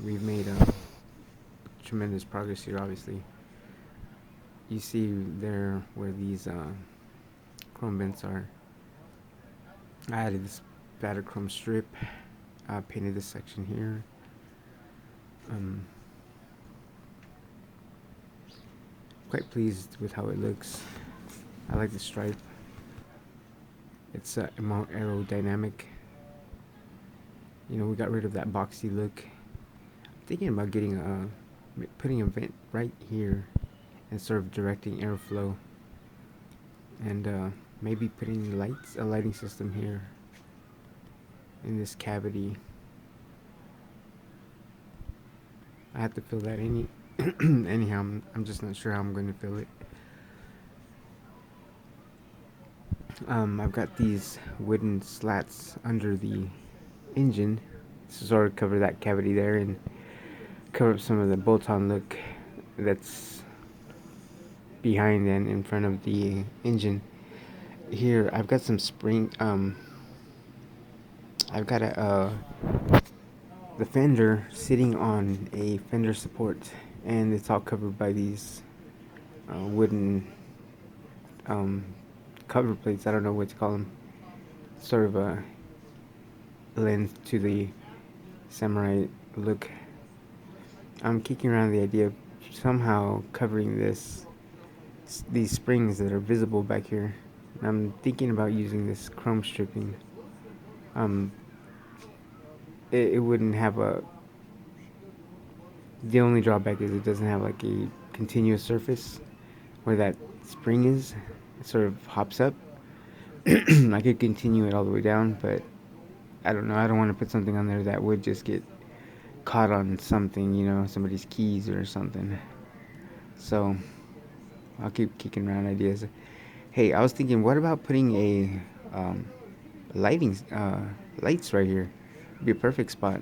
we've made tremendous progress here. Obviously, you see there where these chrome vents are. I added this battered chrome strip. I painted this section here. Quite pleased with how it looks. I like the stripe. It's more aerodynamic. You know, we got rid of that boxy look. I'm thinking about getting putting a vent right here and sort of directing airflow, and maybe putting a lighting system here in this cavity. I have to fill that anyhow. I'm just not sure how I'm going to fill it. I've got these wooden slats under the engine to sort of cover that cavity there and cover up some of the bolt-on look that's behind and in front of the engine. Here I've got some spring. I've got the fender sitting on a fender support, and it's all covered by these wooden cover plates. I don't know what to call them. Sort of a lend to the samurai look. I'm kicking around the idea of somehow covering these springs that are visible back here. I'm thinking about using this chrome stripping. It wouldn't have the only drawback is it doesn't have like a continuous surface where that spring is. It sort of hops up. I could continue it all the way down, but I don't know. I don't want to put something on there that would just get caught on something, somebody's keys or something. So I'll keep kicking around ideas. Hey, I was thinking, what about putting a lights right here? It'd be a perfect spot.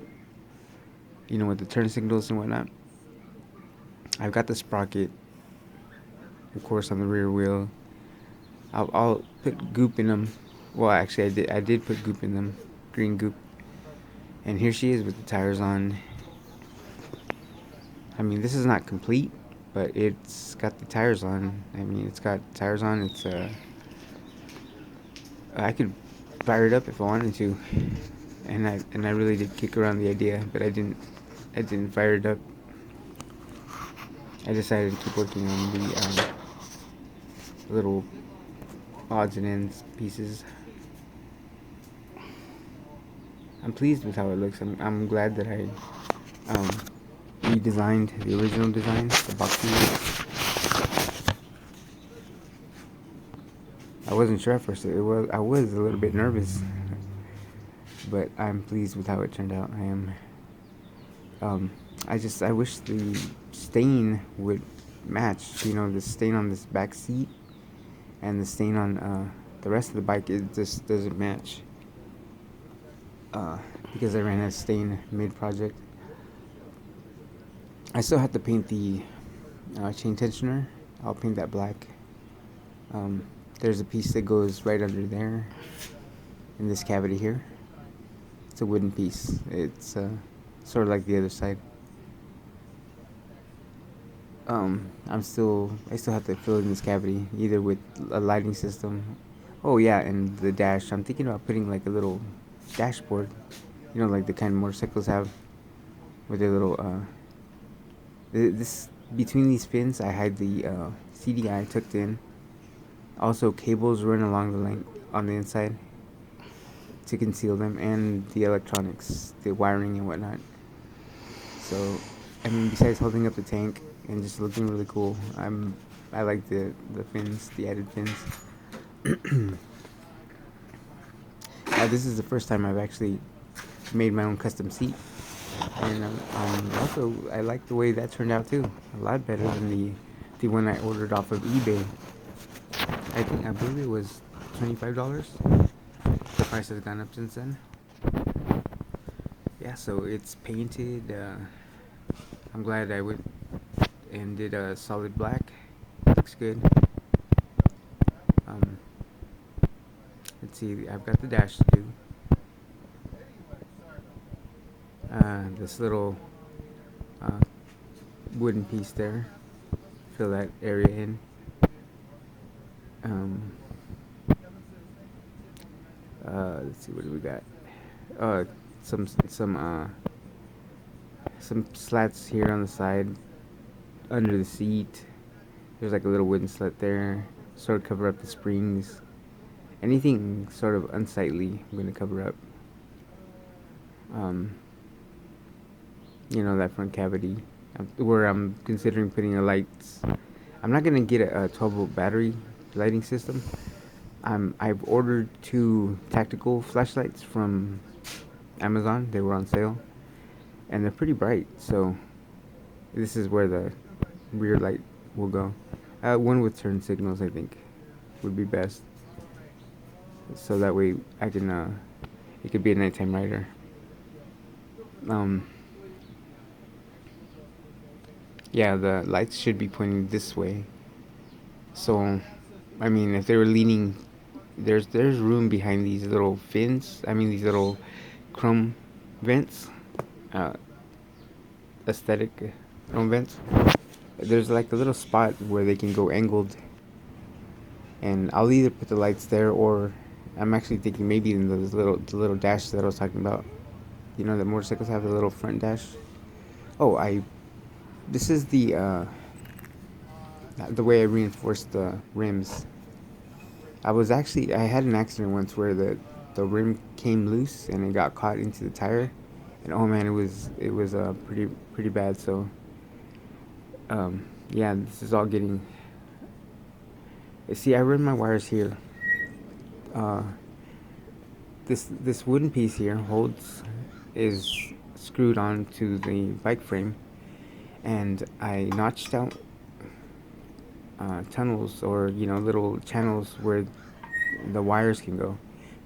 With the turn signals and whatnot. I've got the sprocket, of course, on the rear wheel. I'll put goop in them. Well, actually, I did put goop in them, green goop. And here she is with the tires on. I mean, this is not complete, but it's got the tires on. It's got tires on. It's I could fire it up if I wanted to, and I really did kick around the idea, but I didn't fire it up. I decided to keep working on the little odds and ends pieces. I'm pleased with how it looks. I'm glad that I redesigned the original design, the boxy. I wasn't sure at first. I was a little bit nervous, but I'm pleased with how it turned out. I am. I wish the stain would match. The stain on this back seat and the stain on the rest of the bike. It just doesn't match. Because I ran a stain mid-project. I still have to paint the chain tensioner. I'll paint that black. There's a piece that goes right under there in this cavity here. It's a wooden piece. It's sort of like the other side. I still have to fill in this cavity either with a lighting system. Oh yeah, and the dash. I'm thinking about putting like a little dashboard, like the kind motorcycles have, with their little this between these fins. I hide the CDI tucked in. Also, cables run along the length on the inside to conceal them, and the electronics, the wiring and whatnot. So, besides holding up the tank and just looking really cool, I like the fins, the added fins. This is the first time I've actually made my own custom seat, and also I like the way that turned out too. A lot better than the one I ordered off of eBay. I believe it was $25. The price has gone up since then. Yeah, so it's painted. I'm glad I went and did a solid black. Looks good. Let's see, I've got the dash to do. This little wooden piece there. Fill that area in. Um, let's see, what do we got? Uh, some slats here on the side under the seat. There's like a little wooden slat there. Sort of cover up the springs. Anything sort of unsightly, I'm gonna cover up. Um, that front cavity where I'm considering putting a lights. I'm not gonna get a 12-volt battery lighting system. I've ordered 2 tactical flashlights from Amazon. They were on sale, and they're pretty bright. So this is where the rear light will go. One with turn signals, I think, would be best. So that way I can. It could be a nighttime rider. Yeah, the lights should be pointing this way. So, I mean, if they were leaning, there's room behind these little fins. I mean, these little chrome vents, uh, aesthetic chrome vents. There's like a little spot where they can go angled, and I'll either put the lights there, or I'm actually thinking maybe in the little dash that I was talking about. The motorcycles have the little front dash. Oh, this is the way I reinforced the rims. I had an accident once where the rim came loose and it got caught into the tire, and oh man, it was pretty bad. So yeah, this is all getting. See, I run my wires here. Uh, this wooden piece here is screwed onto the bike frame, and I notched out tunnels, or little channels where the wires can go.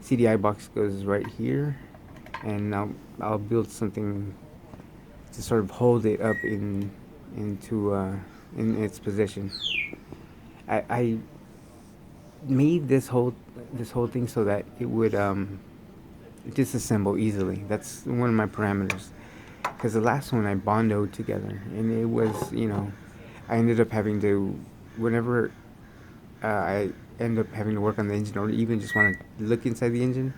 CDI box goes right here, and I'll build something to sort of hold it up in its position. I made this whole thing so that it would disassemble easily. That's one of my parameters. Because the last one I bondoed together, and it was I ended up having to, whenever I end up having to work on the engine, or even just want to look inside the engine,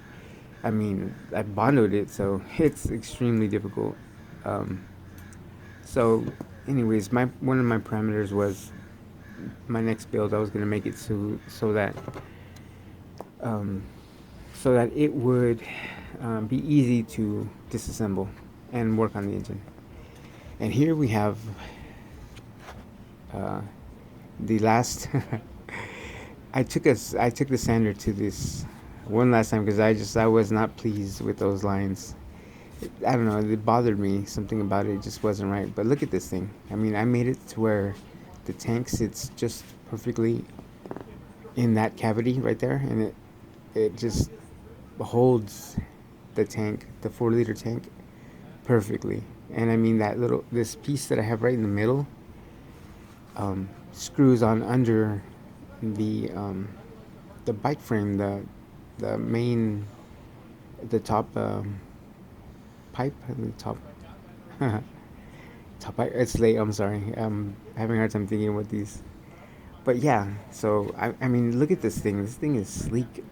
I mean, I bondoed it, so it's extremely difficult. So, anyways, one of my parameters was my next build. I was gonna make it so that it would be easy to disassemble and work on the engine. And here we have the last. I took the sander to this one last time because I was not pleased with those lines. I don't know, it bothered me. Something about it just wasn't right. But look at this thing. I mean, I made it to where the tank sits just perfectly in that cavity right there, and it just holds the tank, the 4-liter tank, perfectly. And I mean, this piece that I have right in the middle screws on under the bike frame, the main, the top pipe, the top top pipe. It's late. I'm sorry. I'm having a hard time thinking what these. But yeah, so I mean, look at this thing. This thing is sleek,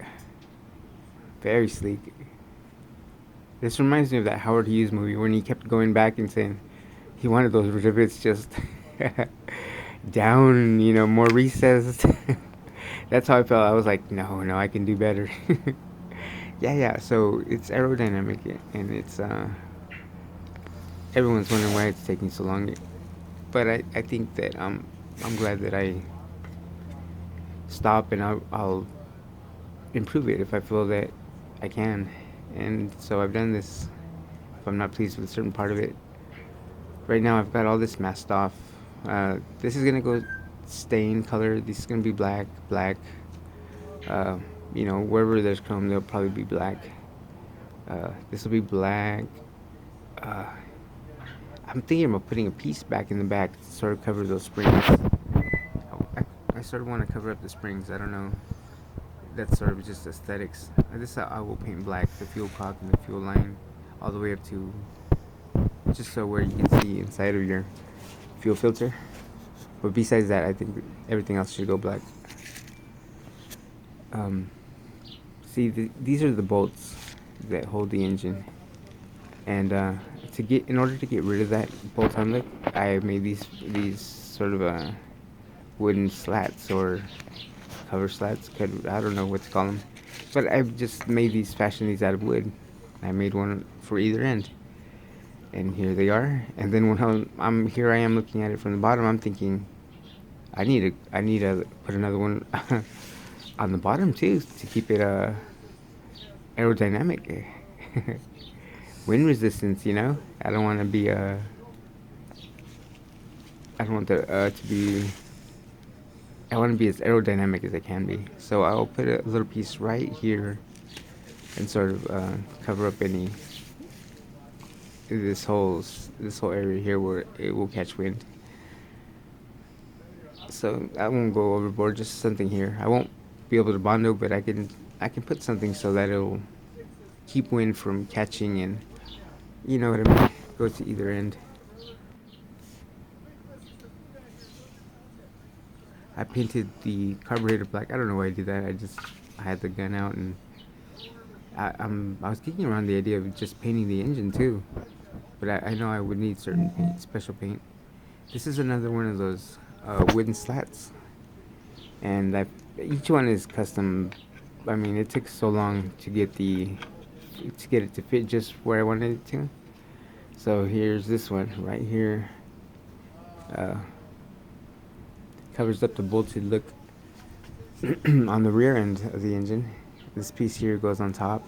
very sleek. This reminds me of that Howard Hughes movie when he kept going back and saying he wanted those rivets just down, more recessed. That's how I felt. I was like, no, I can do better. Yeah. So it's aerodynamic, and it's everyone's wondering why it's taking so long. But I think that I'm glad that I stop, and I'll improve it if I feel that I can. And so I've done this. If I'm not pleased with a certain part of it, right now I've got all this masked off. This is gonna go stain color. This is gonna be black. Wherever there's chrome, there'll probably be black. This will be black. I'm thinking about putting a piece back in the back to sort of cover those springs. I sort of want to cover up the springs. I don't know. That's sort of just aesthetics. This I will paint black, the fuel cock and the fuel line, all the way up to just so where you can see inside of your fuel filter. But besides that, I think everything else should go black. See, these are the bolts that hold the engine, and in order to get rid of that bolt-on lip, I made these sort of wooden slats or cover slats. I don't know what to call them, but I've just fashioned these out of wood. I made one for either end, and here they are. And then when I am looking at it from the bottom, I'm thinking, I need to put another one on the bottom too to keep it aerodynamic, wind resistance. I don't want to be I don't want to be. I want to be as aerodynamic as I can be. So I'll put a little piece right here and sort of cover up this whole area here where it will catch wind. So I won't go overboard. Just something here. I won't be able to bondo, but I can put something so that it'll keep wind from catching, and you know what I mean. Go to either end. I painted the carburetor black. I don't know why I did that. I had the gun out, and I was kicking around the idea of just painting the engine too, but I know I would need certain special paint. This is another one of those wooden slats, and each one is custom. I mean, it took so long to get it to fit just where I wanted it to. So here's this one right here. Covers up the bolted look on the rear end of the engine. This piece here goes on top.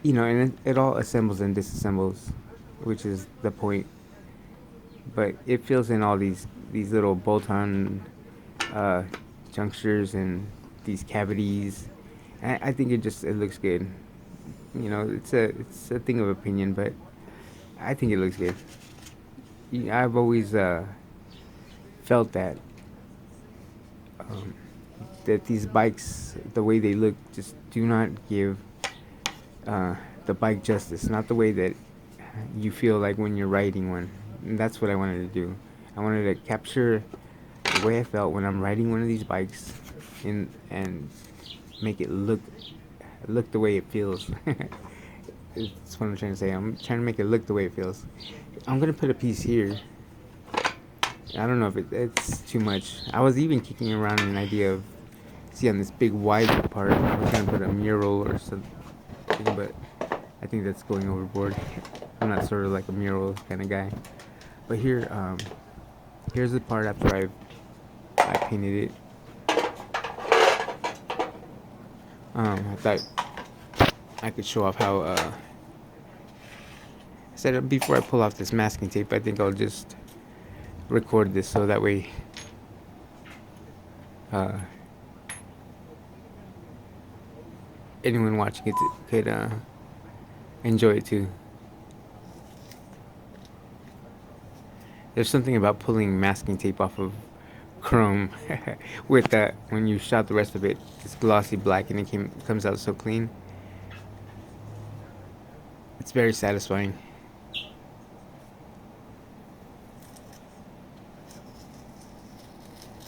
And it all assembles and disassembles, which is the point. But it fills in all these little bolt-on junctures and these cavities. I think it looks good. It's a thing of opinion, but I think it looks good. I've always felt that these bikes, the way they look, just do not give the bike justice. Not the way that you feel like when you're riding one. And that's what I wanted to do. I wanted to capture the way I felt when I'm riding one of these bikes, and make it look the way it feels. That's what I'm trying to say. I'm trying to make it look the way it feels. I'm gonna put a piece here. I don't know if it's too much. I was even kicking around an idea of, on this big wide part, I was gonna put a mural or something, but I think that's going overboard. I'm not sort of like a mural kind of guy. But here's the part after I painted it. I thought I could show off how. I said before I pull off this masking tape, I think I'll just record this so that way anyone watching it could enjoy it too. There's something about pulling masking tape off of chrome with that when you shot the rest of it, it's glossy black and it comes out so clean. It's very satisfying.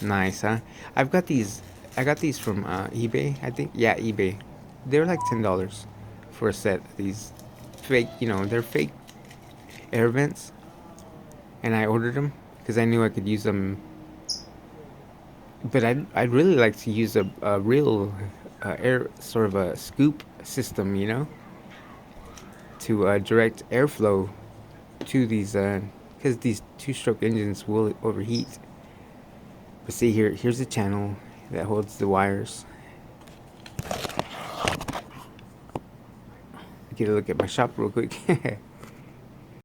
Nice, huh? I got these from eBay, I think. Yeah, eBay. They're like $10 for a set. These fake, they're fake air vents, and I ordered them because I knew I could use them. But I'd really like to use a real air, sort of a scoop system, to direct airflow to these, because these two-stroke engines will overheat. But see here's the channel that holds the wires. Get a look at my shop real quick.